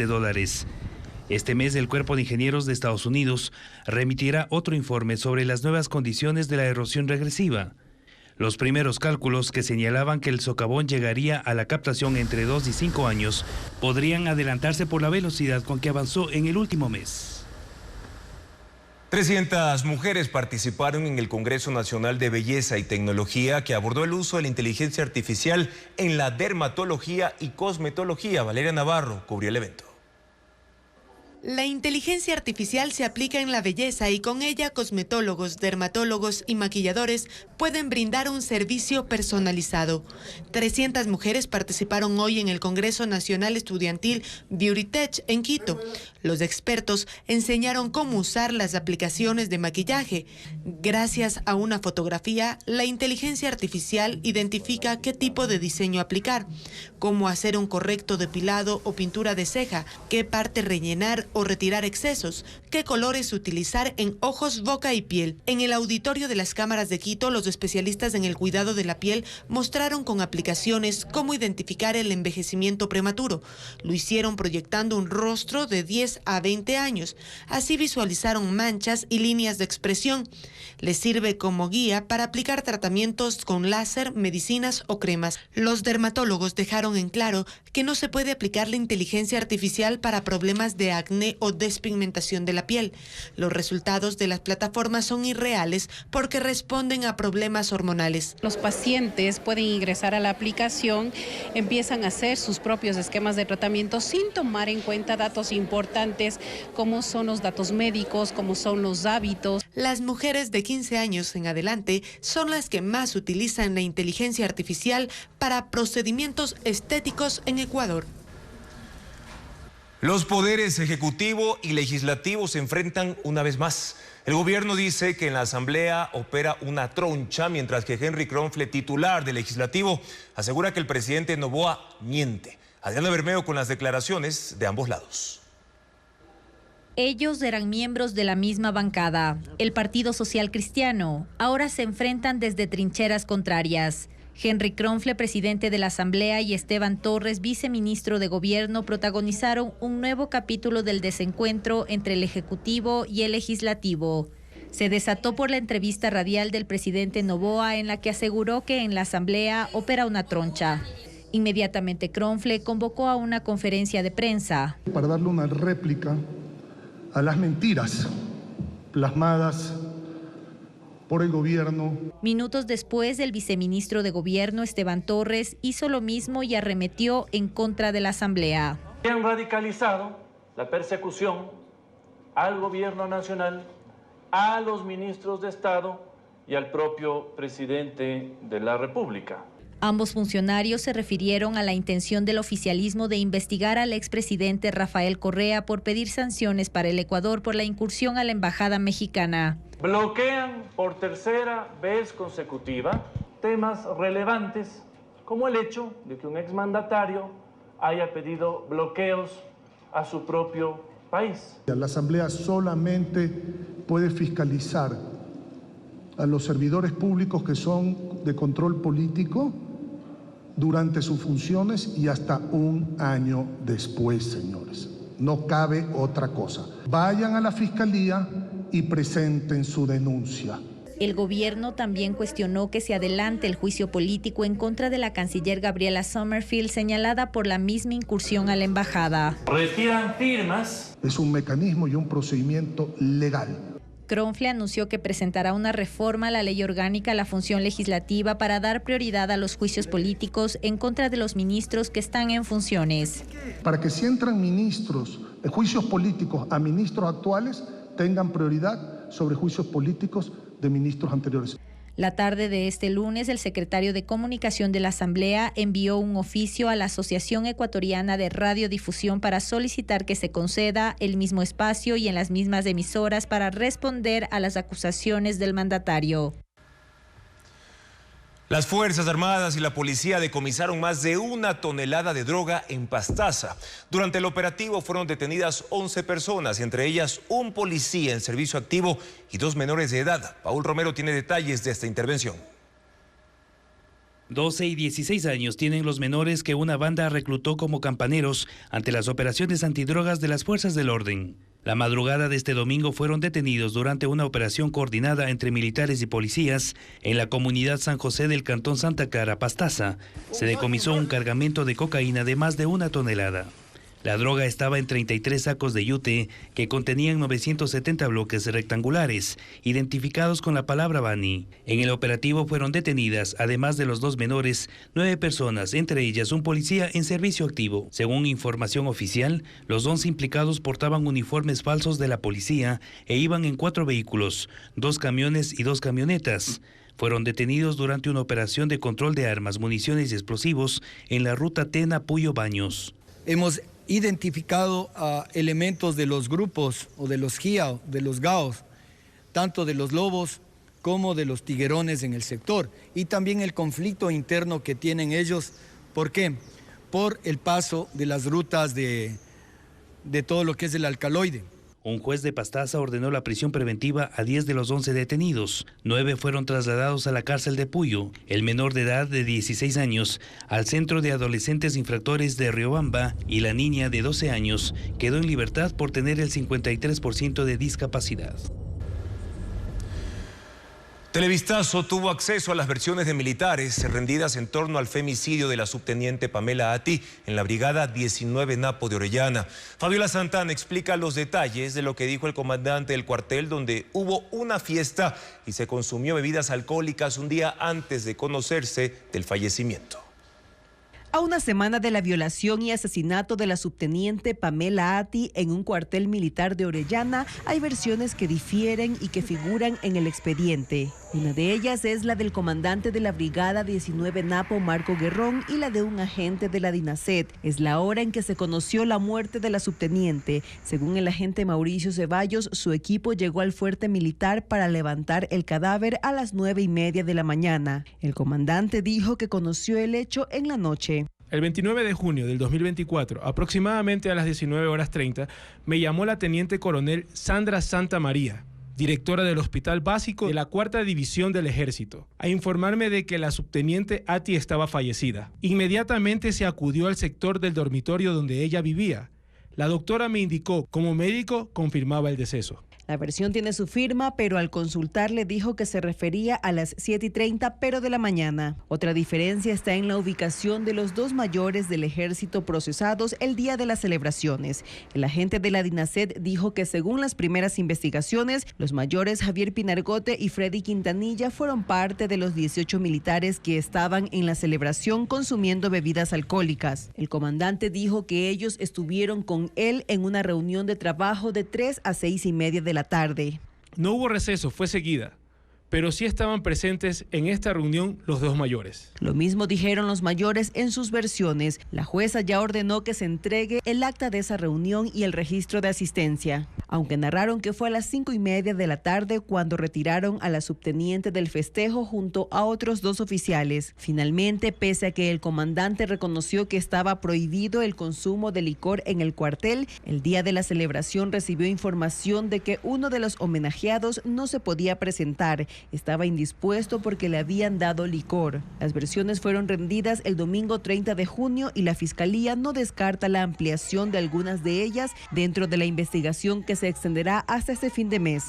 Este mes, el Cuerpo de Ingenieros de Estados Unidos remitirá otro informe sobre las nuevas condiciones de la erosión regresiva. Los primeros cálculos, que señalaban que el socavón llegaría a la captación entre 2 y 5 años, podrían adelantarse por la velocidad con que avanzó en el último mes. 300 mujeres participaron en el Congreso Nacional de Belleza y Tecnología, que abordó el uso de la inteligencia artificial en la dermatología y cosmetología. Valeria Navarro cubrió el evento. La inteligencia artificial se aplica en la belleza y con ella cosmetólogos, dermatólogos y maquilladores pueden brindar un servicio personalizado. 300 mujeres participaron hoy en el Congreso Nacional Estudiantil Beauty Tech en Quito. Los expertos enseñaron cómo usar las aplicaciones de maquillaje. Gracias a una fotografía, la inteligencia artificial identifica qué tipo de diseño aplicar, cómo hacer un correcto depilado o pintura de ceja, qué parte rellenar o retirar excesos, qué colores utilizar en ojos, boca y piel. En el auditorio de las cámaras de Quito, los especialistas en el cuidado de la piel mostraron con aplicaciones cómo identificar el envejecimiento prematuro. Lo hicieron proyectando un rostro de 10 a 20 años. Así visualizaron manchas y líneas de expresión. Les sirve como guía para aplicar tratamientos con láser, medicinas o cremas. Los dermatólogos dejaron en claro que no se puede aplicar la inteligencia artificial para problemas de acné o despigmentación de la piel. Los resultados de las plataformas son irreales porque responden a problemas hormonales. Los pacientes pueden ingresar a la aplicación, empiezan a hacer sus propios esquemas de tratamiento sin tomar en cuenta datos importantes como son los datos médicos, como son los hábitos. Las mujeres de 15 años en adelante son las que más utilizan la inteligencia artificial para procedimientos estéticos en Ecuador. Los poderes ejecutivo y legislativo se enfrentan una vez más. El gobierno dice que en la Asamblea opera una troncha, mientras que Henry Kronfle, titular del Legislativo, asegura que el presidente Noboa miente. Adriana Bermeo con las declaraciones de ambos lados. Ellos eran miembros de la misma bancada, el Partido Social Cristiano. Ahora se enfrentan desde trincheras contrarias. Henry Kronfle, presidente de la Asamblea, y Esteban Torres, viceministro de Gobierno, protagonizaron un nuevo capítulo del desencuentro entre el Ejecutivo y el Legislativo. Se desató por la entrevista radial del presidente Noboa, en la que aseguró que en la Asamblea opera una troncha. Inmediatamente Kronfle convocó a una conferencia de prensa para darle una réplica a las mentiras plasmadas por el gobierno. Minutos después, el viceministro de Gobierno, Esteban Torres, hizo lo mismo y arremetió en contra de la Asamblea. Han radicalizado la persecución al gobierno nacional, a los ministros de Estado y al propio presidente de la República. Ambos funcionarios se refirieron a la intención del oficialismo de investigar al expresidente Rafael Correa por pedir sanciones para el Ecuador por la incursión a la embajada mexicana. Bloquean por tercera vez consecutiva temas relevantes, como el hecho de que un exmandatario haya pedido bloqueos a su propio país. La Asamblea solamente puede fiscalizar a los servidores públicos que son de control político durante sus funciones y hasta un año después, señores. No cabe otra cosa. Vayan a la Fiscalía y presenten su denuncia. El gobierno también cuestionó que se adelante el juicio político en contra de la canciller Gabriela Sommerfield, señalada por la misma incursión a la embajada. Retiran firmas. Es un mecanismo y un procedimiento legal. Kronfle anunció que presentará una reforma a la ley orgánica a la función legislativa para dar prioridad a los juicios políticos en contra de los ministros que están en funciones. Para que si entran ministros, juicios políticos a ministros actuales, tengan prioridad sobre juicios políticos de ministros anteriores. La tarde de este lunes, el secretario de Comunicación de la Asamblea envió un oficio a la Asociación Ecuatoriana de Radiodifusión para solicitar que se conceda el mismo espacio y en las mismas emisoras para responder a las acusaciones del mandatario. Las Fuerzas Armadas y la policía decomisaron más de 1 tonelada de droga en Pastaza. Durante el operativo fueron detenidas 11 personas, entre ellas un policía en servicio activo y 2 menores de edad. Paul Romero tiene detalles de esta intervención. 12 y 16 años tienen los menores que una banda reclutó como campaneros ante las operaciones antidrogas de las fuerzas del orden. La madrugada de este domingo fueron detenidos durante una operación coordinada entre militares y policías en la comunidad San José del Cantón Santa Clara, Pastaza. Se decomisó un cargamento de cocaína de más de 1 tonelada. La droga estaba en 33 sacos de yute que contenían 970 bloques rectangulares, identificados con la palabra Bani. En el operativo fueron detenidas, además de los 2 menores, 9 personas, entre ellas un policía en servicio activo. Según información oficial, los 11 implicados portaban uniformes falsos de la policía e iban en 4 vehículos, 2 camiones y 2 camionetas. Fueron detenidos durante una operación de control de armas, municiones y explosivos en la ruta Tena-Puyo-Baños. Hemos identificado a elementos de los grupos o de los GIA, de los GAOs, tanto de los lobos como de los tiguerones en el sector, y también el conflicto interno que tienen ellos. ¿Por qué? Por el paso de las rutas de todo lo que es el alcaloide. Un juez de Pastaza ordenó la prisión preventiva a 10 de los 11 detenidos. 9 fueron trasladados a la cárcel de Puyo. El menor de edad de 16 años al Centro de Adolescentes Infractores de Riobamba y la niña de 12 años quedó en libertad por tener el 53% de discapacidad. Televistazo tuvo acceso a las versiones de militares rendidas en torno al femicidio de la subteniente Pamela Ati en la Brigada 19 Napo de Orellana. Fabiola Santana explica los detalles de lo que dijo el comandante del cuartel, donde hubo una fiesta y se consumió bebidas alcohólicas un día antes de conocerse del fallecimiento. A una semana de la violación y asesinato de la subteniente Pamela Ati en un cuartel militar de Orellana, hay versiones que difieren y que figuran en el expediente. Una de ellas es la del comandante de la Brigada 19 Napo, Marco Guerrón, y la de un agente de la DINASED. Es la hora en que se conoció la muerte de la subteniente. Según el agente Mauricio Ceballos, su equipo llegó al fuerte militar para levantar el cadáver a las 9:30 de la mañana. El comandante dijo que conoció el hecho en la noche. El 29 de junio del 2024, aproximadamente a las 19:30, me llamó la teniente coronel Sandra Santa María, directora del Hospital Básico de la 4ª División del Ejército, a informarme de que la subteniente Ati estaba fallecida. Inmediatamente se acudió al sector del dormitorio donde ella vivía. La doctora me indicó, como médico, confirmaba el deceso. La versión tiene su firma, pero al consultarle dijo que se refería a las 7:30, pero de la mañana. Otra diferencia está en la ubicación de los 2 mayores del ejército procesados el día de las celebraciones. El agente de la DINASED dijo que según las primeras investigaciones, los mayores Javier Pinargote y Freddy Quintanilla fueron parte de los 18 militares que estaban en la celebración consumiendo bebidas alcohólicas. El comandante dijo que ellos estuvieron con él en una reunión de trabajo de 3 a 6:30 de la tarde. No hubo receso, fue seguida, pero sí estaban presentes en esta reunión los 2 mayores. Lo mismo dijeron los mayores en sus versiones. La jueza ya ordenó que se entregue el acta de esa reunión y el registro de asistencia, aunque narraron que fue a las 5:30 de la tarde cuando retiraron a la subteniente del festejo junto a otros 2 oficiales. Finalmente, pese a que el comandante reconoció que estaba prohibido el consumo de licor en el cuartel, el día de la celebración recibió información de que uno de los homenajeados no se podía presentar. Estaba indispuesto porque le habían dado licor. Las versiones fueron rendidas el domingo 30 de junio y la Fiscalía no descarta la ampliación de algunas de ellas dentro de la investigación que se extenderá hasta este fin de mes.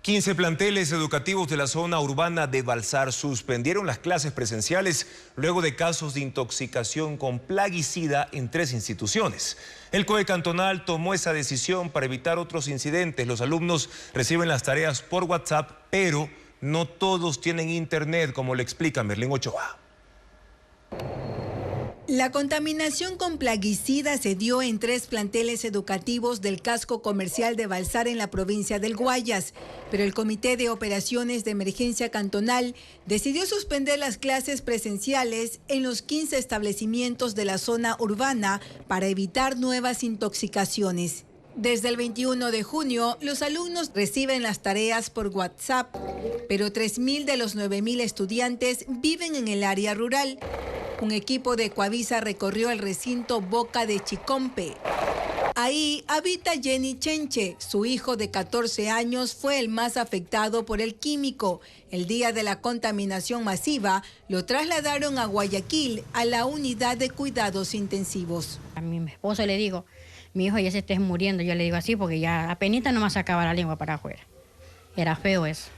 15 planteles educativos de la zona urbana de Balsar suspendieron las clases presenciales luego de casos de intoxicación con plaguicida en 3 instituciones. El COE cantonal tomó esa decisión para evitar otros incidentes. Los alumnos reciben las tareas por WhatsApp, pero no todos tienen internet, como le explica Merlín Ochoa. La contaminación con plaguicida se dio en 3 planteles educativos del casco comercial de Balsar en la provincia del Guayas, pero el Comité de Operaciones de Emergencia Cantonal decidió suspender las clases presenciales en los 15 establecimientos de la zona urbana para evitar nuevas intoxicaciones. Desde el 21 de junio, los alumnos reciben las tareas por WhatsApp, pero 3.000 de los 9.000 estudiantes viven en el área rural. Un equipo de Coavisa recorrió el recinto Boca de Chicompe. Ahí habita Jenny Chenche. Su hijo de 14 años fue el más afectado por el químico. El día de la contaminación masiva, lo trasladaron a Guayaquil, a la unidad de cuidados intensivos. A mi esposo le digo, mi hijo ya se está muriendo. Yo le digo así porque ya apenas nomás sacaba la lengua para afuera. Era feo eso.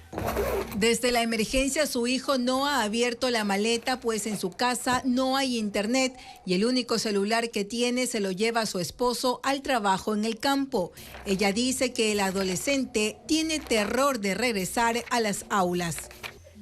Desde la emergencia, su hijo no ha abierto la maleta, pues en su casa no hay internet y el único celular que tiene se lo lleva a su esposo al trabajo en el campo. Ella dice que el adolescente tiene terror de regresar a las aulas.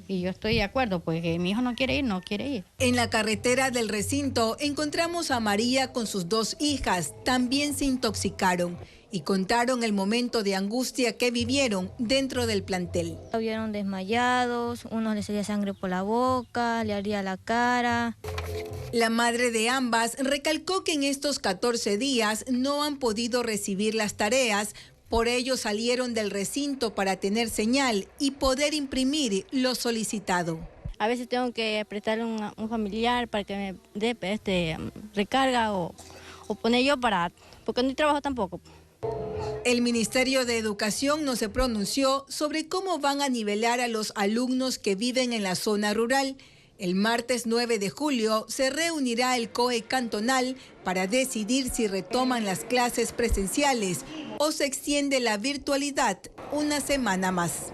Y yo estoy de acuerdo, pues que mi hijo no quiere ir. En la carretera del recinto encontramos a María con sus 2 hijas. También se intoxicaron y contaron el momento de angustia que vivieron dentro del plantel. Vieron desmayados, unos les salía sangre por la boca, le ardía la cara. La madre de ambas recalcó que en estos 14 días no han podido recibir las tareas. Por ello salieron del recinto para tener señal y poder imprimir lo solicitado. A veces tengo que prestarle a un familiar para que me dé recarga o poner yo porque no trabajo tampoco. El Ministerio de Educación no se pronunció sobre cómo van a nivelar a los alumnos que viven en la zona rural. El martes 9 de julio se reunirá el COE cantonal para decidir si retoman las clases presenciales o se extiende la virtualidad una semana más.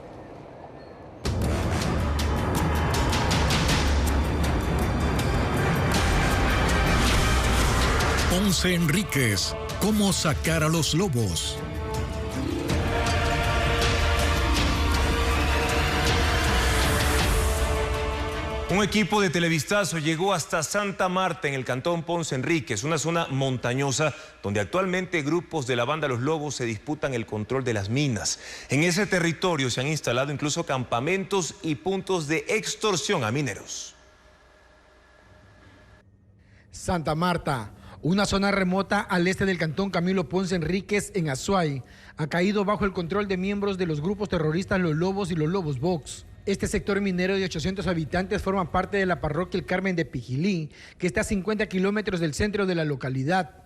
Ponce Enríquez, ¿cómo sacar a los lobos? Un equipo de Televistazo llegó hasta Santa Marta, en el cantón Ponce Enríquez, una zona montañosa donde actualmente grupos de la banda Los Lobos se disputan el control de las minas. En ese territorio se han instalado incluso campamentos y puntos de extorsión a mineros. Santa Marta, una zona remota al este del cantón Camilo Ponce Enríquez, en Azuay, ha caído bajo el control de miembros de los grupos terroristas Los Lobos y Los Lobos Box. Este sector minero de 800 habitantes forma parte de la parroquia El Carmen de Pijilí, que está a 50 kilómetros del centro de la localidad.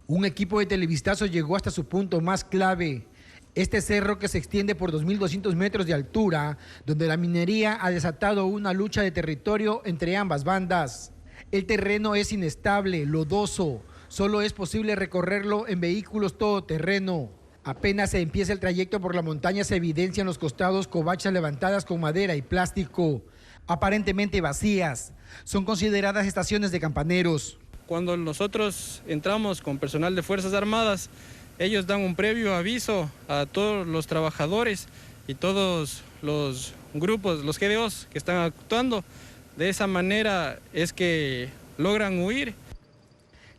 Un equipo de Televistazo llegó hasta su punto más clave, este cerro que se extiende por 2.200 metros de altura, donde la minería ha desatado una lucha de territorio entre ambas bandas. El terreno es inestable, lodoso, solo es posible recorrerlo en vehículos todoterreno. Apenas se empieza el trayecto por la montaña se evidencian los costados covachas levantadas con madera y plástico, aparentemente vacías. Son consideradas estaciones de campaneros. Cuando nosotros entramos con personal de Fuerzas Armadas, ellos dan un previo aviso a todos los trabajadores y todos los grupos, los GDOs que están actuando. De esa manera es que logran huir.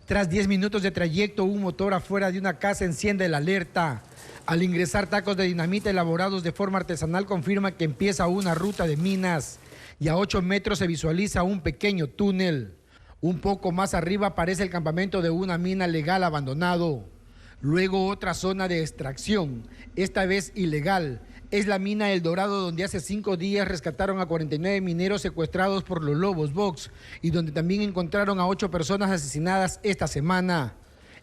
Tras 10 minutos de trayecto, un motor afuera de una casa enciende la alerta. Al ingresar, tacos de dinamita elaborados de forma artesanal confirman que empieza una ruta de minas. Y a 8 metros se visualiza un pequeño túnel. Un poco más arriba aparece el campamento de una mina legal abandonado. Luego otra zona de extracción, esta vez ilegal. Es la mina El Dorado, donde hace 5 días rescataron a 49 mineros secuestrados por Los Lobos Box y donde también encontraron a 8 personas asesinadas esta semana.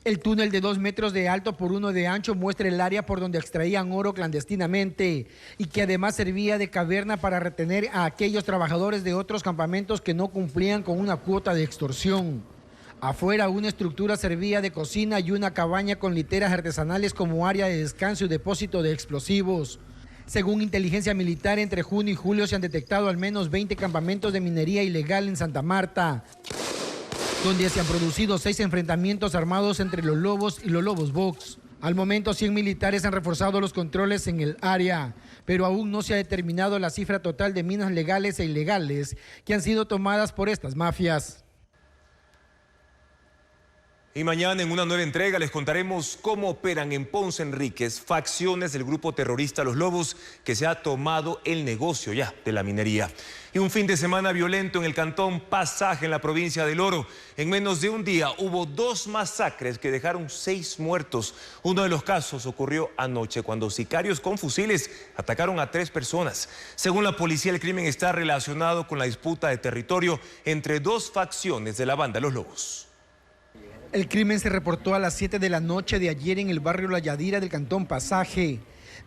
El túnel de 2 metros de alto por 1 de ancho muestra el área por donde extraían oro clandestinamente y que además servía de caverna para retener a aquellos trabajadores de otros campamentos que no cumplían con una cuota de extorsión. Afuera, una estructura servía de cocina y una cabaña con literas artesanales como área de descanso y depósito de explosivos. Según inteligencia militar, entre junio y julio se han detectado al menos 20 campamentos de minería ilegal en Santa Marta, donde se han producido 6 enfrentamientos armados entre Los Lobos y Los Lobos Box. Al momento, 100 militares han reforzado los controles en el área, pero aún no se ha determinado la cifra total de minas legales e ilegales que han sido tomadas por estas mafias. Y mañana, en una nueva entrega, les contaremos cómo operan en Ponce Enríquez facciones del grupo terrorista Los Lobos, que se ha tomado el negocio ya de la minería. Y un fin de semana violento en el cantón Pasaje, en la provincia del Oro. En menos de un día hubo 2 masacres que dejaron 6 muertos. Uno de los casos ocurrió anoche, cuando sicarios con fusiles atacaron a 3 personas. Según la policía, el crimen está relacionado con la disputa de territorio entre 2 facciones de la banda Los Lobos. El crimen se reportó a las 7 de la noche de ayer en el barrio La Yadira del cantón Pasaje.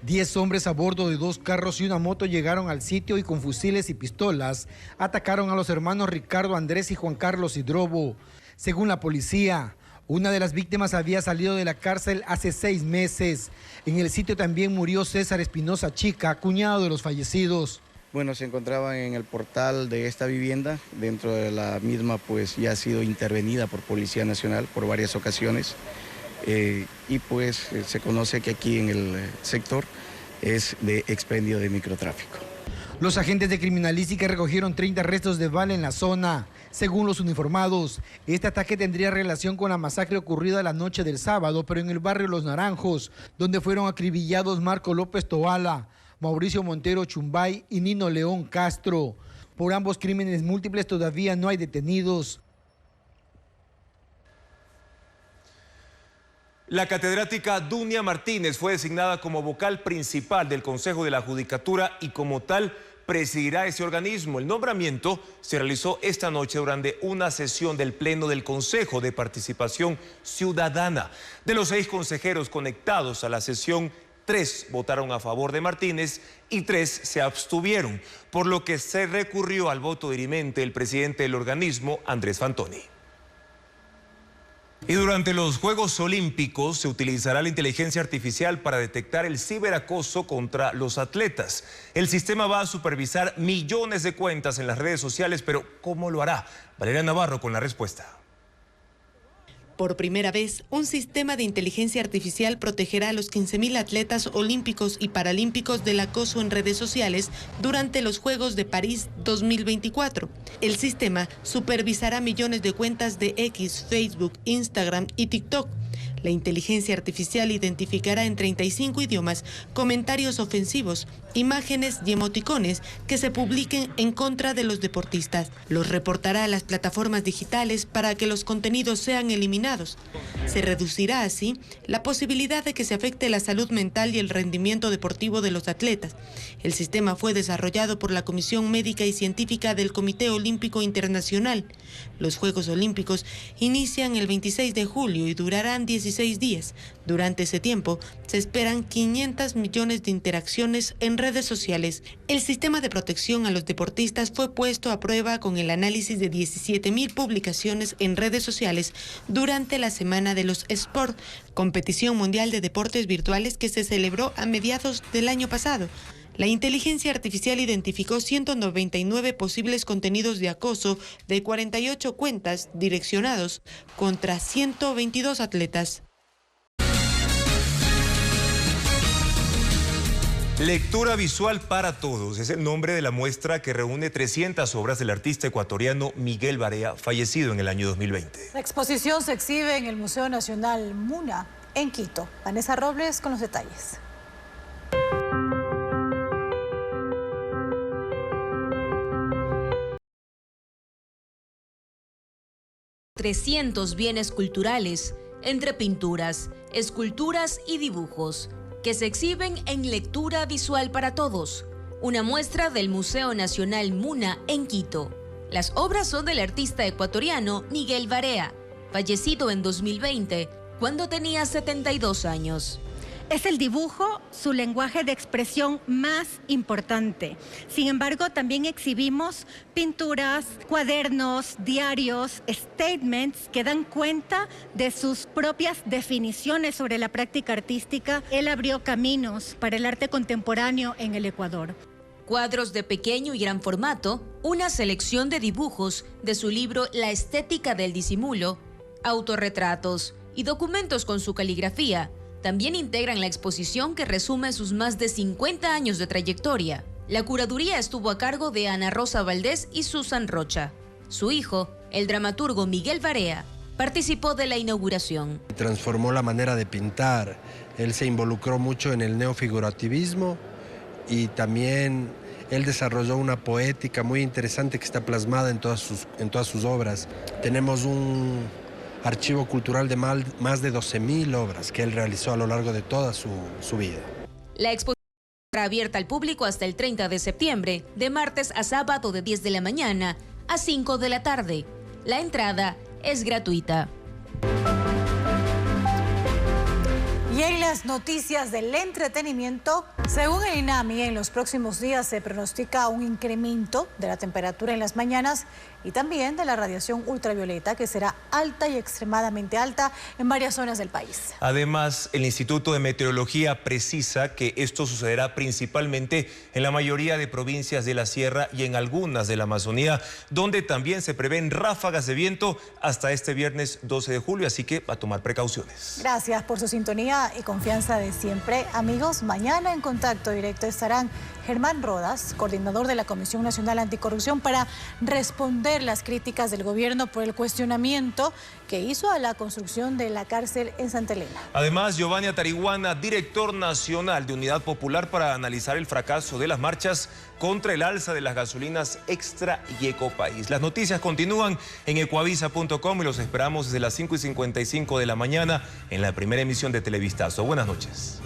10 hombres a bordo de 2 carros y una moto llegaron al sitio y con fusiles y pistolas atacaron a los hermanos Ricardo, Andrés y Juan Carlos Hidrobo. Según la policía, una de las víctimas había salido de la cárcel hace 6 meses. En el sitio también murió César Espinosa Chica, cuñado de los fallecidos. Bueno, se encontraban en el portal de esta vivienda. Dentro de la misma, pues ya ha sido intervenida por Policía Nacional por varias ocasiones. Y pues se conoce que aquí en el sector es de expendio de microtráfico. Los agentes de criminalística recogieron 30 restos de bala en la zona. Según los uniformados, este ataque tendría relación con la masacre ocurrida la noche del sábado, pero en el barrio Los Naranjos, donde fueron acribillados Marco López Toala, Mauricio Montero Chumbay y Nino León Castro. Por ambos crímenes múltiples todavía no hay detenidos. La catedrática Dunia Martínez fue designada como vocal principal del Consejo de la Judicatura y como tal presidirá ese organismo. El nombramiento se realizó esta noche durante una sesión del Pleno del Consejo de Participación Ciudadana. De los 6 consejeros conectados a la sesión, 3 votaron a favor de Martínez y 3 se abstuvieron, por lo que se recurrió al voto dirimente del presidente del organismo, Andrés Fantoni. Y durante los Juegos Olímpicos se utilizará la inteligencia artificial para detectar el ciberacoso contra los atletas. El sistema va a supervisar millones de cuentas en las redes sociales, pero ¿cómo lo hará? Valeria Navarro con la respuesta. Por primera vez, un sistema de inteligencia artificial protegerá a los 15.000 atletas olímpicos y paralímpicos del acoso en redes sociales durante los Juegos de París 2024. El sistema supervisará millones de cuentas de X, Facebook, Instagram y TikTok. La inteligencia artificial identificará en 35 idiomas comentarios ofensivos, imágenes y emoticones que se publiquen en contra de los deportistas. Los reportará a las plataformas digitales para que los contenidos sean eliminados. Se reducirá así la posibilidad de que se afecte la salud mental y el rendimiento deportivo de los atletas. El sistema fue desarrollado por la Comisión Médica y Científica del Comité Olímpico Internacional. Los Juegos Olímpicos inician el 26 de julio y durarán 16 días. Durante ese tiempo, se esperan 500 millones de interacciones en redes sociales. El sistema de protección a los deportistas fue puesto a prueba con el análisis de 17.000 publicaciones en redes sociales durante la Semana de los Sport, competición mundial de deportes virtuales que se celebró a mediados del año pasado. La inteligencia artificial identificó 199 posibles contenidos de acoso de 48 cuentas direccionados contra 122 atletas. Lectura visual para todos es el nombre de la muestra que reúne 300 obras del artista ecuatoriano Miguel Barea, fallecido en el año 2020. La exposición se exhibe en el Museo Nacional Muna, en Quito. Vanessa Robles con los detalles. ...300 bienes culturales, entre pinturas, esculturas y dibujos, que se exhiben en Lectura Visual para Todos, una muestra del Museo Nacional Muna en Quito. Las obras son del artista ecuatoriano Miguel Barea, fallecido en 2020, cuando tenía 72 años. Es el dibujo su lenguaje de expresión más importante. Sin embargo, también exhibimos pinturas, cuadernos, diarios, statements que dan cuenta de sus propias definiciones sobre la práctica artística. Él abrió caminos para el arte contemporáneo en el Ecuador. Cuadros de pequeño y gran formato, una selección de dibujos de su libro La estética del disimulo, autorretratos y documentos con su caligrafía, también integran la exposición que resume sus más de 50 años de trayectoria. La curaduría estuvo a cargo de Ana Rosa Valdés y Susan Rocha. Su hijo, el dramaturgo Miguel Barea, participó de la inauguración. Transformó la manera de pintar. Él se involucró mucho en el neofigurativismo y también él desarrolló una poética muy interesante que está plasmada en todas sus obras. Tenemos un archivo cultural de más de 12.000 obras que él realizó a lo largo de toda su vida. La exposición estará abierta al público hasta el 30 de septiembre, de martes a sábado de 10 de la mañana a 5 de la tarde. La entrada es gratuita. Y en las noticias del entretenimiento, según el INAMI, en los próximos días se pronostica un incremento de la temperatura en las mañanas y también de la radiación ultravioleta, que será alta y extremadamente alta en varias zonas del país. Además, el Instituto de Meteorología precisa que esto sucederá principalmente en la mayoría de provincias de la Sierra y en algunas de la Amazonía, donde también se prevén ráfagas de viento hasta este viernes 12 de julio, así que a tomar precauciones. Gracias por su sintonía y confianza de siempre. Amigos, mañana en contacto directo estarán Germán Rodas, coordinador de la Comisión Nacional Anticorrupción, para responder las críticas del gobierno por el cuestionamiento que hizo a la construcción de la cárcel en Santa Elena. Además, Giovanni Atariguana, director nacional de Unidad Popular, para analizar el fracaso de las marchas contra el alza de las gasolinas Extra y Ecopaís. Las noticias continúan en ecuavisa.com y los esperamos desde las 5:55 de la mañana en la primera emisión de Televistazo. Buenas noches.